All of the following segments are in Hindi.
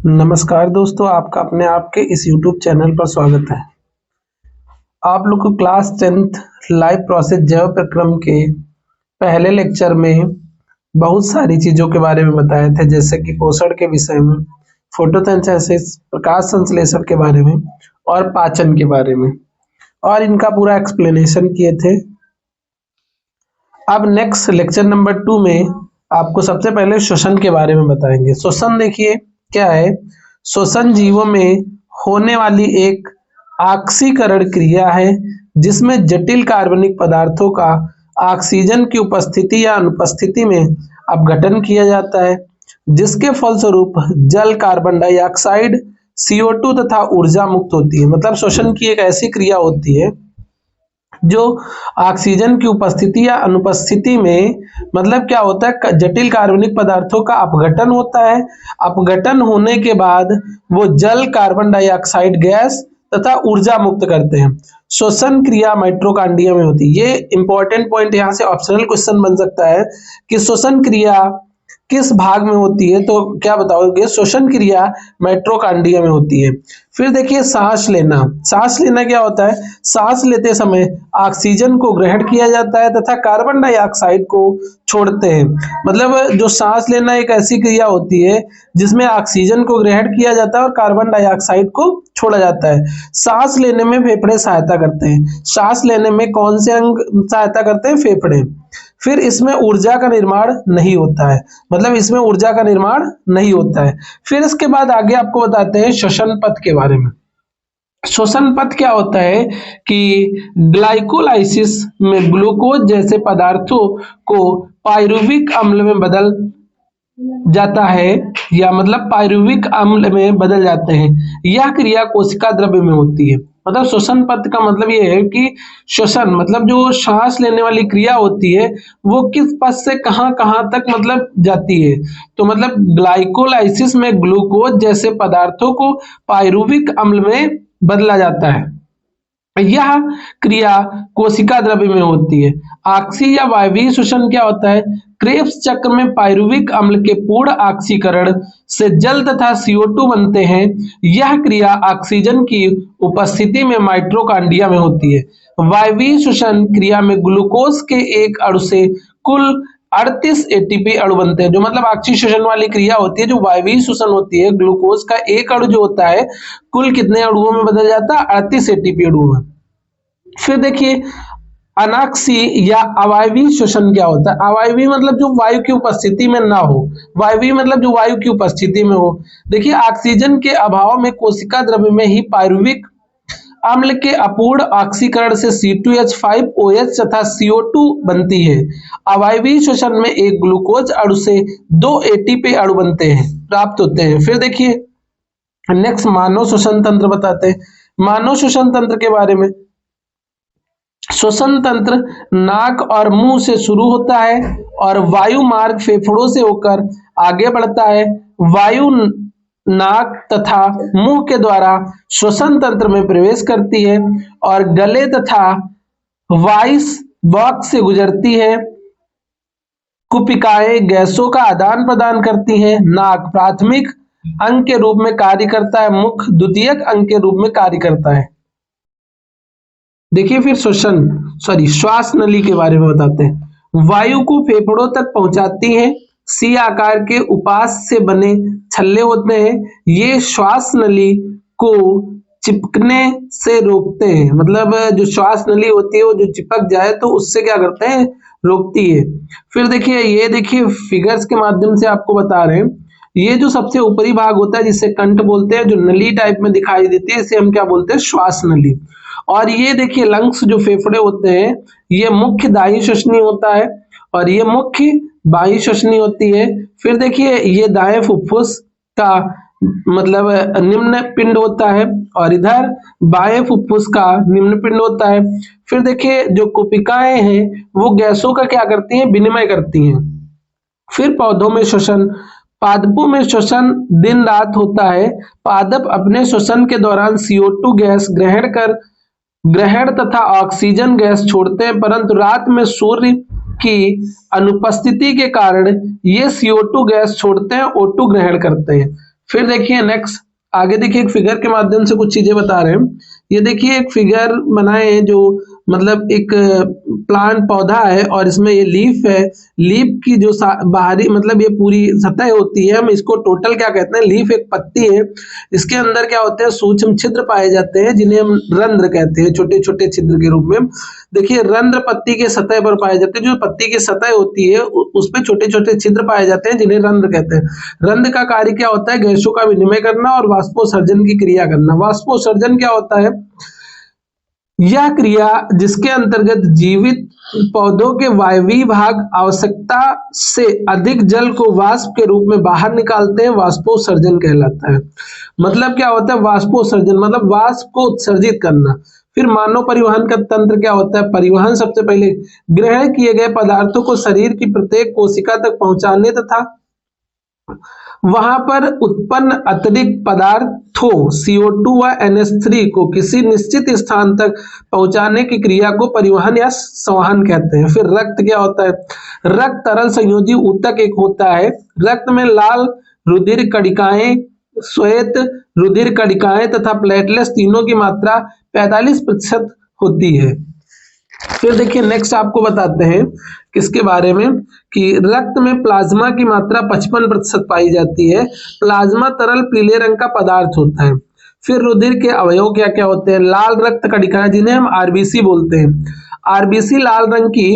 नमस्कार दोस्तों, आपका अपने आप के इस YouTube चैनल पर स्वागत है। आप लोग को क्लास 10th लाइव प्रोसेस जैव प्रक्रम के पहले लेक्चर में बहुत सारी चीज़ों के बारे में बताए थे, जैसे कि पोषण के विषय में, फोटोसिंथेसिस, प्रकाश संश्लेषण के बारे में और पाचन के बारे में, और इनका पूरा एक्सप्लेनेशन किए थे। अब नेक्स्ट लेक्चर नंबर 2 में आपको सबसे पहले श्वसन के बारे में बताएंगे। श्वसन देखिए क्या है। श्वसन जीवों में होने वाली एक ऑक्सीकरण क्रिया है जिसमें जटिल कार्बनिक पदार्थों का ऑक्सीजन की उपस्थिति या अनुपस्थिति में अपघटन किया जाता है, जिसके फलस्वरूप जल, कार्बन डाइऑक्साइड, CO2 तथा ऊर्जा मुक्त होती है। मतलब श्वसन की एक ऐसी क्रिया होती है जो ऑक्सीजन की उपस्थिति या अनुपस्थिति में, मतलब क्या होता है, जटिल कार्बनिक पदार्थों का अपघटन होता है। अपघटन होने के बाद वो जल, कार्बन डाइऑक्साइड गैस तथा ऊर्जा मुक्त करते हैं। श्वसन क्रिया माइटोकॉन्ड्रिया में होती है। ये इंपॉर्टेंट पॉइंट यहाँ से ऑप्शनल क्वेश्चन बन सकता है कि श्वसन क्रिया किस भाग में होती है, तो क्या बताओगे? श्वसन क्रिया माइटोकॉन्ड्रिया में होती है। फिर देखिए सांस लेना। सांस लेना क्या होता है? सांस लेते समय ऑक्सीजन को ग्रहण किया जाता है तथा कार्बन डाइऑक्साइड को छोड़ते हैं। मतलब जो सांस लेना एक ऐसी क्रिया होती है जिसमें ऑक्सीजन को ग्रहण किया जाता है और कार्बन डाइऑक्साइड को छोड़ा जाता है। सांस लेने में फेफड़े सहायता करते हैं। सांस लेने में कौन से अंग सहायता करते हैं? फेफड़े। फिर इसमें ऊर्जा का निर्माण नहीं होता है, मतलब इसमें ऊर्जा का निर्माण नहीं होता है। फिर इसके बाद आगे आपको बताते हैं श्वसन पथ के बारे में। श्वसन पथ क्या होता है कि ग्लाइकोलाइसिस में ग्लूकोज जैसे पदार्थों को पायरुविक अम्ल में बदल जाता है, या मतलब पायरुविक अम्ल में बदल जाते हैं। यह क्रिया कोशिका द्रव्य में होती है। मतलब श्वसन पथ का मतलब ये है कि श्वसन मतलब जो सांस लेने वाली क्रिया होती है वो किस पथ से कहां कहां तक मतलब जाती है। तो मतलब ग्लाइकोलाइसिस में ग्लूकोज जैसे पदार्थों को पायरुविक अम्ल में बदला जाता है। यह क्रिया कोशिका द्रव्य में होती है। ऑक्सी या वायवीय श्वसन क्या होता है? क्रेब्स चक्र में पायरुविक अम्ल के पूर्ण ऑक्सीकरण से जल तथा CO2 बनते हैं। यह क्रिया ऑक्सीजन की उपस्थिति में माइटोकॉन्ड्रिया में होती है। वायवीय श्वसन क्रिया में ग्लूकोज के एक अणु से कुल 38 ATP अणु बनते हैं। जो मतलब ऑक्सीजन वाली क्रिया होती है, जो वायवीय श्वसन होती है, ग्लूकोज का एक अणु जो होता है कुल कितने अणुओं में बदल जाता है? 38 ATP अणुओं में। फिर देखिए अनाक्सी या अवायवीय श्वसन क्या होता है? अवायवीय मतलब जो वायु की उपस्थिति में ना हो, वायवीय मतलब जो वायु की उपस्थिति में हो। देखिए ऑक्सीजन के अभाव में कोशिका द्रव्य में ही पायरुविक अम्ल के अपूर्ण ऑक्सीकरण से C2H5OH तथा CO2 बनती है। अवायवीय श्वसन में एक ग्लूकोज अणु से 2 ATP अणु बनते हैं, प्राप्त होते हैं। फिर देखिए नेक्स्ट मानव श्वसन तंत्र बताते हैं। मानव श्वसन तंत्र के बारे में। श्वसन तंत्र नाक और मुंह से शुरू होता है और वायु मार्ग फेफड़ों से होकर आगे बढ़ता है। वायु नाक तथा मुंह के द्वारा श्वसन तंत्र में प्रवेश करती है और गले तथा वॉइस बॉक्स से गुजरती है। कुपिकाएं गैसों का आदान प्रदान करती हैं। नाक प्राथमिक अंग के रूप में कार्य करता है, मुख द्वितीयक अंग के रूप में कार्य करता है। देखिए फिर श्वास नली के बारे में बताते हैं। वायु को फेफड़ों तक पहुंचाती है। सी आकार के उपास से बने छल्ले होते हैं। ये श्वास नली को चिपकने से रोकते हैं। मतलब जो श्वास नली होती है वो जो चिपक जाए तो उससे क्या करते हैं? रोकती है। फिर देखिए ये देखिए फिगर्स के माध्यम से आपको बता रहे हैं। ये जो सबसे ऊपरी भाग होता है जिसे कंठ बोलते हैं, जो नली टाइप में दिखाई देती है, इसे हम क्या बोलते हैं? श्वास नली। और ये देखिए लंग्स जो फेफड़े होते हैं, ये मुख्य दायी श्वसनी होता है और ये मुख्य बाह्य श्वसनी होती है। फिर देखिए ये दाएं फुफ्फुस का मतलब निम्न पिंड होता है और इधर बाएं फुफ्फुस का निम्न पिंड होता है। फिर देखिए जो कुपिकाएं हैं वो गैसों का क्या करती हैं? विनिमय करती हैं। फिर पौधों में श्वसन। पादपों में श्वसन दिन रात होता है। पादप अपने श्वसन के दौरान CO2 गैस ग्रहण तथा ऑक्सीजन गैस छोड़ते हैं, परंतु रात में सूर्य की अनुपस्थिति के कारण ये CO2 गैस छोड़ते हैं, O2 ग्रहण करते हैं। फिर देखिए नेक्स्ट, आगे देखिए एक फिगर के माध्यम से कुछ चीजें बता रहे हैं। ये देखिए एक फिगर बनाए हैं जो मतलब एक प्लांट पौधा है और इसमें ये लीफ है। लीफ की जो बाहरी मतलब ये पूरी सतह होती है, हम इसको टोटल क्या कहते हैं, लीफ एक पत्ती है। इसके अंदर क्या होते हैं, सूक्ष्म छिद्र पाए जाते हैं जिन्हें हम रंध्र कहते हैं, छोटे छोटे छिद्र के रूप में। देखिए रंध्र पत्ती के सतह पर पाए जाते हैं। जो पत्ती की सतह होती है उस पे छोटे छोटे छिद्र पाए जाते हैं जिन्हें रंध्र कहते हैं। रंध्र का कार्य क्या होता है, गैसों का विनिमय करना और वाष्पोत्सर्जन की क्रिया करना। वाष्पोत्सर्जन क्या होता है, यह क्रिया जिसके अंतर्गत जीवित पौधों के वायवीय भाग आवश्यकता से अधिक जल को वाष्प के रूप में बाहर निकालते हैं, वाष्पोत्सर्जन कहलाता है। मतलब क्या होता है वाष्पोत्सर्जन, मतलब वाष्प को उत्सर्जित करना। फिर मानव परिवहन का तंत्र क्या होता है, परिवहन सबसे पहले ग्रहण किए गए पदार्थों को शरीर की प्रत्येक कोशिका तक पहुंचाने तथा वहां पर उत्पन्न अतिरिक्त पदार्थों CO2 व NH3 को किसी निश्चित स्थान तक पहुंचाने की क्रिया को परिवहन या संवहन कहते हैं। फिर रक्त क्या होता है, रक्त तरल संयोजी ऊतक एक होता है। रक्त में लाल रुधिर कणिकाएं, श्वेत रुधिर कणिकाएं तथा प्लेटलेट्स तीनों की मात्रा 45% होती है। फिर देखिए नेक्स्ट आपको बताते हैं किसके बारे में, कि रक्त में प्लाज्मा की मात्रा 55% पाई जाती है। प्लाज्मा तरल पीले रंग का पदार्थ होता है। फिर रुधिर के अवयव क्या क्या होते हैं, लाल रक्त कणिकाएं जिन्हें हम आरबीसी बोलते हैं। आरबीसी लाल रंग की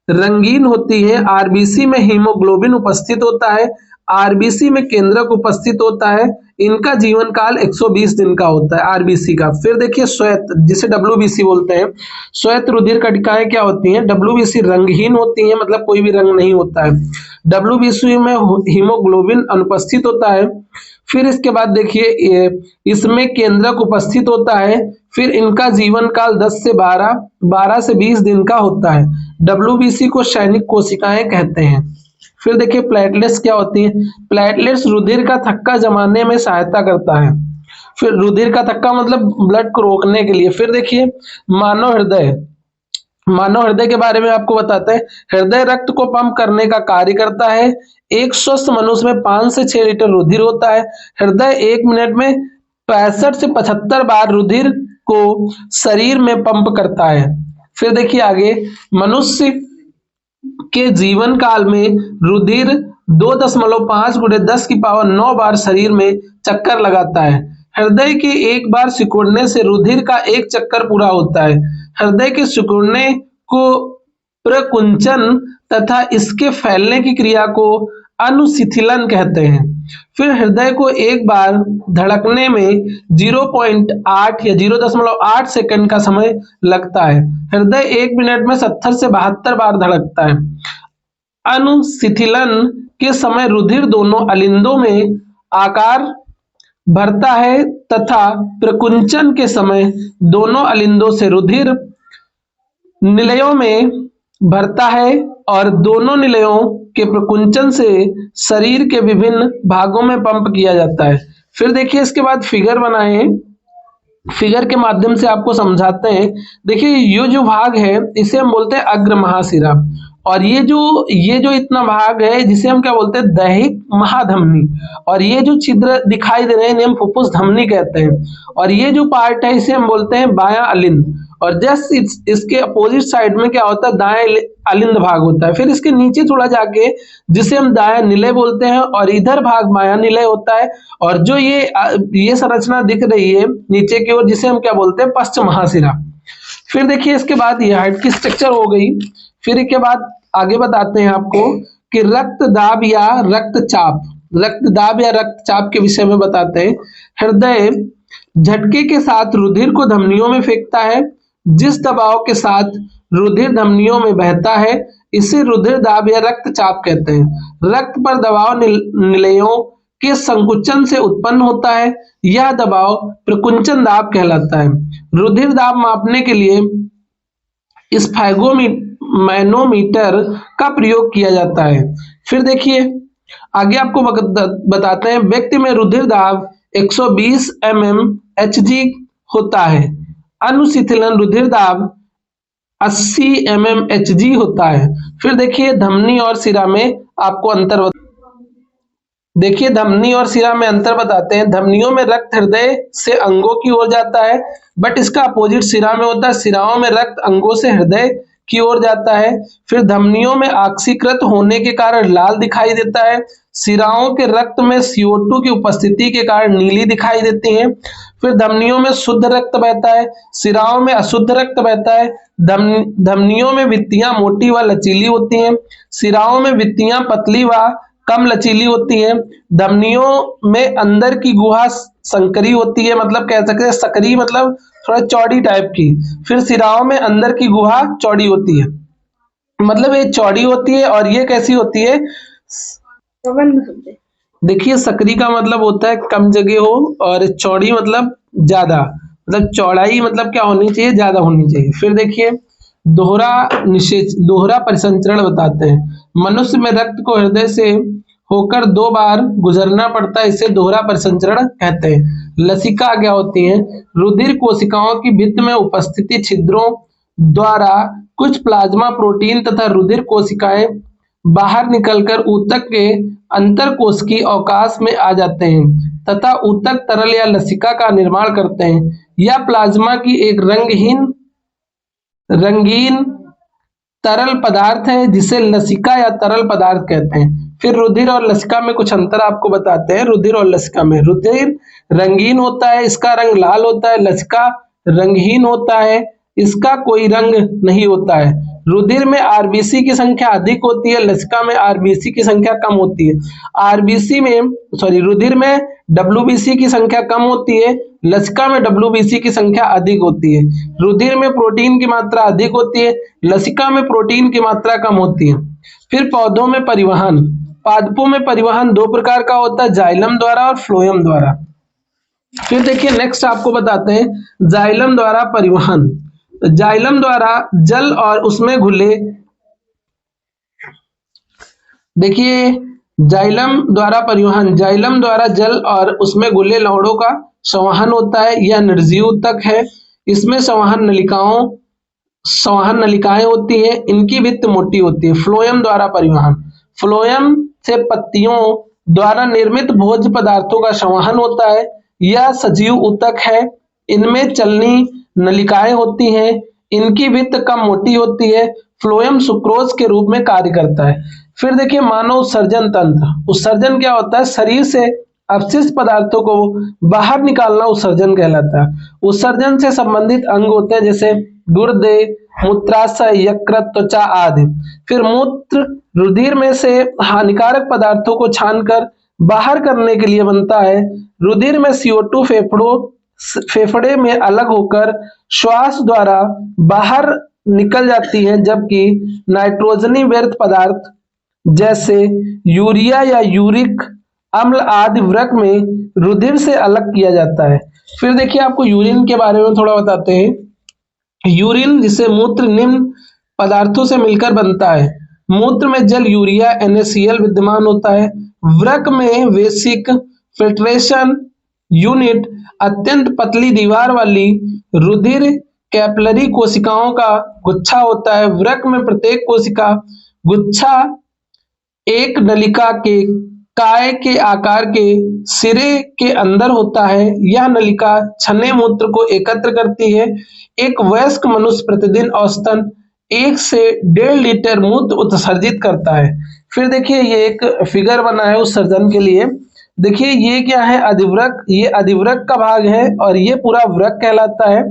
रंगीन होती है। आरबीसी में हीमोग्लोबिन उपस्थित होता है। आरबीसी में केंद्रक उपस्थित होता है। इनका जीवन काल 120 दिन का होता है आरबीसी का। फिर देखिए श्वेत, जिसे डब्ल्यूबीसी बोलते हैं। श्वेत रुधिर कणिकाएं क्या होती हैं, डब्ल्यूबीसी रंगहीन होती हैं, मतलब कोई भी रंग नहीं होता है। डब्ल्यूबीसी में हीमोग्लोबिन अनुपस्थित होता है। फिर इसके बाद देखिए इसमें केंद्रक उपस्थित होता है। फिर इनका जीवन काल 10 से 12 से 20 दिन का होता है। डब्ल्यूबीसी को सैनिक कोशिकाएं कहते हैं। फिर देखिए प्लेटलेट्स क्या होती हैं। प्लेटलेट्स रुधिर का थक्का जमाने में सहायता करता है। फिर रुधिर का थक्का मतलब ब्लड को रोकने के लिए। फिर देखिए मानव हृदय, मानव हृदय के बारे में आपको बताते हैं। हृदय रक्त को पंप करने का कार्य करता है। एक स्वस्थ मनुष्य में 5 से 6 लीटर रुधिर होता है। हृदय 1 मिनट में 65 से 75 बार रुधिर को शरीर में पंप करता है। फिर देखिए आगे, मनुष्य के जीवन काल में रुधिर 2.5 × 10⁻9 बार शरीर में चक्कर लगाता है। हृदय के एक बार सिकुड़ने से रुधिर का एक चक्कर पूरा होता है। हृदय के सिकुड़ने को प्रकुंचन तथा इसके फैलने की क्रिया को अनुशिथिलन कहते हैं। फिर हृदय को एक बार धड़कने में 0.8 या 0.8 सेकंड का समय लगता है। हृदय 1 मिनट में 70 से 72 बार धड़कता है। अनुशिथिलन के समय रुधिर दोनों अलिंदों में आकार भरता है तथा प्रकुंचन के समय दोनों अलिंदों से रुधिर निलयों में भरता है और दोनों निलयों के प्रकुंचन से शरीर के विभिन्न भागों में पंप किया जाता है। फिर देखिए इसके बाद फिगर बनाए हैं, फिगर के माध्यम से आपको समझाते हैं। देखिए ये जो भाग है इसे हम बोलते हैं अग्र महाशिरा, और ये जो इतना भाग है जिसे हम क्या बोलते हैं, दैहिक महाधमनी, और ये जो छिद्र दिखाई दे रहे हैं हम फुफ्फुस धमनी कहते हैं, और ये जो पार्ट है इसे हम बोलते हैं बायां अलिंद, और जस्ट इसके अपोजिट साइड में क्या होता है, दाएं अलिंद भाग होता है। फिर इसके नीचे थोड़ा जाके जिसे हम दायां निलय बोलते हैं, और इधर भाग बायां निलय होता है, और जो ये संरचना दिख रही है नीचे की ओर जिसे हम क्या बोलते हैं, पश्च महाशिरा। फिर देखिए इसके बाद ये हार्ट की स्ट्रक्चर हो गई। फिर इसके बाद आगे बताते हैं आपको कि रक्तदाब या रक्तचाप, रक्तदाब या रक्तचाप के विषय में बताते हैं। हृदय झटके के साथ रुधिर को धमनियों में फेंकता है। जिस दबाव के साथ रुधिर धमनियों में बहता है इसे रुधिर दाब या रक्तचाप कहते हैं। रक्त पर दबाव निलयों के संकुचन से उत्पन्न होता है। यह दबाव प्रकुंचन दाब कहलाता है। रुधिर दाब मापने के लिए मैनोमीटर का प्रयोग किया जाता है। फिर देखिए आगे आपको बताते हैं, व्यक्ति में रुधिर दाब 120 mmHg होता है। अनुशिथिलन रुधिर दाब 80 mmHg होता है। फिर देखिए धमनी और शिरा में आपको अंतर देखिए धमनी और शिरा में अंतर बताते हैं। धमनियों में रक्त हृदय से अंगों की ओर जाता है, बट इसका अपोजिट शिरा में होता है। शिराओं में रक्त अंगों से हृदय की ओर जाता है। फिर धमनियों में ऑक्सीकृत होने के कारण लाल दिखाई देता है। शिराओं के रक्त में CO2 की उपस्थिति के कारण नीली दिखाई देती है। फिर धमनियों में शुद्ध रक्त बहता है, शिराओं में अशुद्ध रक्त बहता है। धमनियों में भित्तियां मोटी व लचीली होती हैं, शिराओं में भित्तियां पतली व कम लचीली होती हैं। धमनियों में अंदर की गुहा संकरी होती है, मतलब कह सकते हैं सकरी मतलब थोड़ा चौड़ी टाइप की। फिर शिराओं में अंदर की गुहा चौड़ी होती है, मतलब ये चौड़ी होती है। और ये कैसी होती है? देखिए सकरी का मतलब होता है कम जगह हो, और चौड़ी मतलब ज्यादा, मतलब चौड़ाई मतलब क्या होनी चाहिए? ज्यादा होनी चाहिए। फिर देखिए दोहरा परिसंचरण बताते हैं। मनुष्य में रक्त को हृदय से होकर 2 बार गुजरना पड़ता है, इसे दोहरा परिसंचरण कहते हैं। लसिका क्या होती है? रुधिर कोशिकाओं की भित्त में उपस्थिति छिद्रों द्वारा कुछ प्लाज्मा प्रोटीन तथा रुधिर कोशिकाएं बाहर निकलकर ऊतक के अंतरकोशिकीय अवकाश में आ जाते हैं तथा ऊतक तरल या लसिका का निर्माण करते हैं। यह प्लाज्मा की एक रंगीन तरल पदार्थ है जिसे लसिका या तरल पदार्थ कहते हैं। फिर रुधिर और लसिका में कुछ अंतर आपको बताते हैं। रुधिर और लसिका में रुधिर रंगीन होता है, इसका रंग लाल होता है। लसिका रंगहीन होता है, इसका कोई रंग नहीं होता है। रुधिर में आरबीसी की संख्या अधिक होती है, लसिका में आरबीसी की संख्या कम होती है। रुधिर में डब्ल्यूबीसी की संख्या कम होती है, लसिका में डब्ल्यूबीसी की संख्या अधिक होती है। रुधिर में प्रोटीन की मात्रा अधिक होती है, लसिका में प्रोटीन की मात्रा कम होती है। फिर पौधों में परिवहन, पादपों में परिवहन 2 प्रकार का होता है, जाइलम द्वारा और फ्लोएम द्वारा। फिर देखिए नेक्स्ट आपको बताते हैं जाइलम द्वारा परिवहन। जाइलम द्वारा जल और उसमें घुले, देखिए जाइलम द्वारा परिवहन, जाइलम द्वारा जल और उसमें घुले लवणों का संवहन होता है। यह निर्जीव ऊतक है, इसमें संवहन नलिकाएं होती हैं, इनकी भित्त मोटी होती है। फ्लोएम द्वारा परिवहन, फ्लोएम से पत्तियों द्वारा निर्मित भोज्य पदार्थों का संवहन होता है। यह सजीव ऊतक है, इनमें चलनी नलिकाएं होती हैं, इनकी भित्त कम मोटी होती है। फ्लोएम सुक्रोज के रूप में कार्य करता है। फिर देखिए मानव उत्सर्जन तंत्र। उत्सर्जन क्या होता है? शरीर से अपशिष्ट पदार्थों को बाहर निकालना उत्सर्जन कहलाता है। उत्सर्जन से संबंधित अंग होते हैं जैसे गुर्दे, मूत्राशय, यकृत, त्वचा आदि। फिर मूत्र रुधिर में से हानिकारक पदार्थों को छानकर बाहर करने के लिए बनता है। रुधिर में CO2 फेफड़े में अलग होकर श्वास द्वारा बाहर निकल जाती है, जबकि नाइट्रोजनी व्यर्थ पदार्थ जैसे यूरिया या यूरिक अम्ल आदि वृक्क में रुधिर से अलग किया जाता है। फिर देखिए आपको यूरिन के बारे में थोड़ा बताते हैं। यूरिन जिसे मूत्र निम्न पदार्थों से मिलकर बनता है। मूत्र में जल यूरिया NaCl विद्यमान होता है। वृक्क में वेसिक फिल्ट्रेशन यूनिट अत्यंत पतली दीवार वाली रुधिर कैपिलरी कोशिकाओं का गुच्छा होता है। वृक्क में प्रत्येक कोशिका गुच्छा एक नलिका के काय के आकार के सिरे के अंदर होता है। यह नलिका छने मूत्र को एकत्र करती है। एक वयस्क मनुष्य प्रतिदिन औसतन 1 से 1.5 लीटर मूत्र उत्सर्जित करता है। फिर देखिए ये एक फिगर बना है उत्सर्जन के लिए। देखिए ये क्या है? अधिवृक्क, ये अधिवृक्क का भाग है और ये पूरा वृक्क कहलाता है।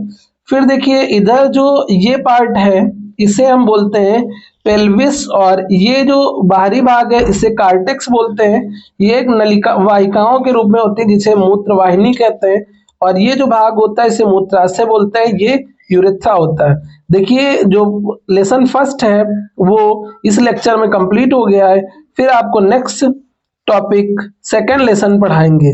फिर देखिए इधर जो ये पार्ट है इसे हम बोलते हैं पेल्विस, और ये जो बाहरी भाग है इसे कार्टेक्स बोलते हैं। ये एक नलिका वाहिकाओं के रूप में होती है जिसे मूत्रवाहिनी कहते हैं, और ये जो भाग होता है इसे मूत्राशय बोलते हैं, ये यूरेथ्रा होता है। देखिए जो लेसन फर्स्ट है वो इस लेक्चर में कंप्लीट हो गया है। फिर आपको नेक्स्ट टॉपिक सेकंड लेसन पढ़ाएंगे।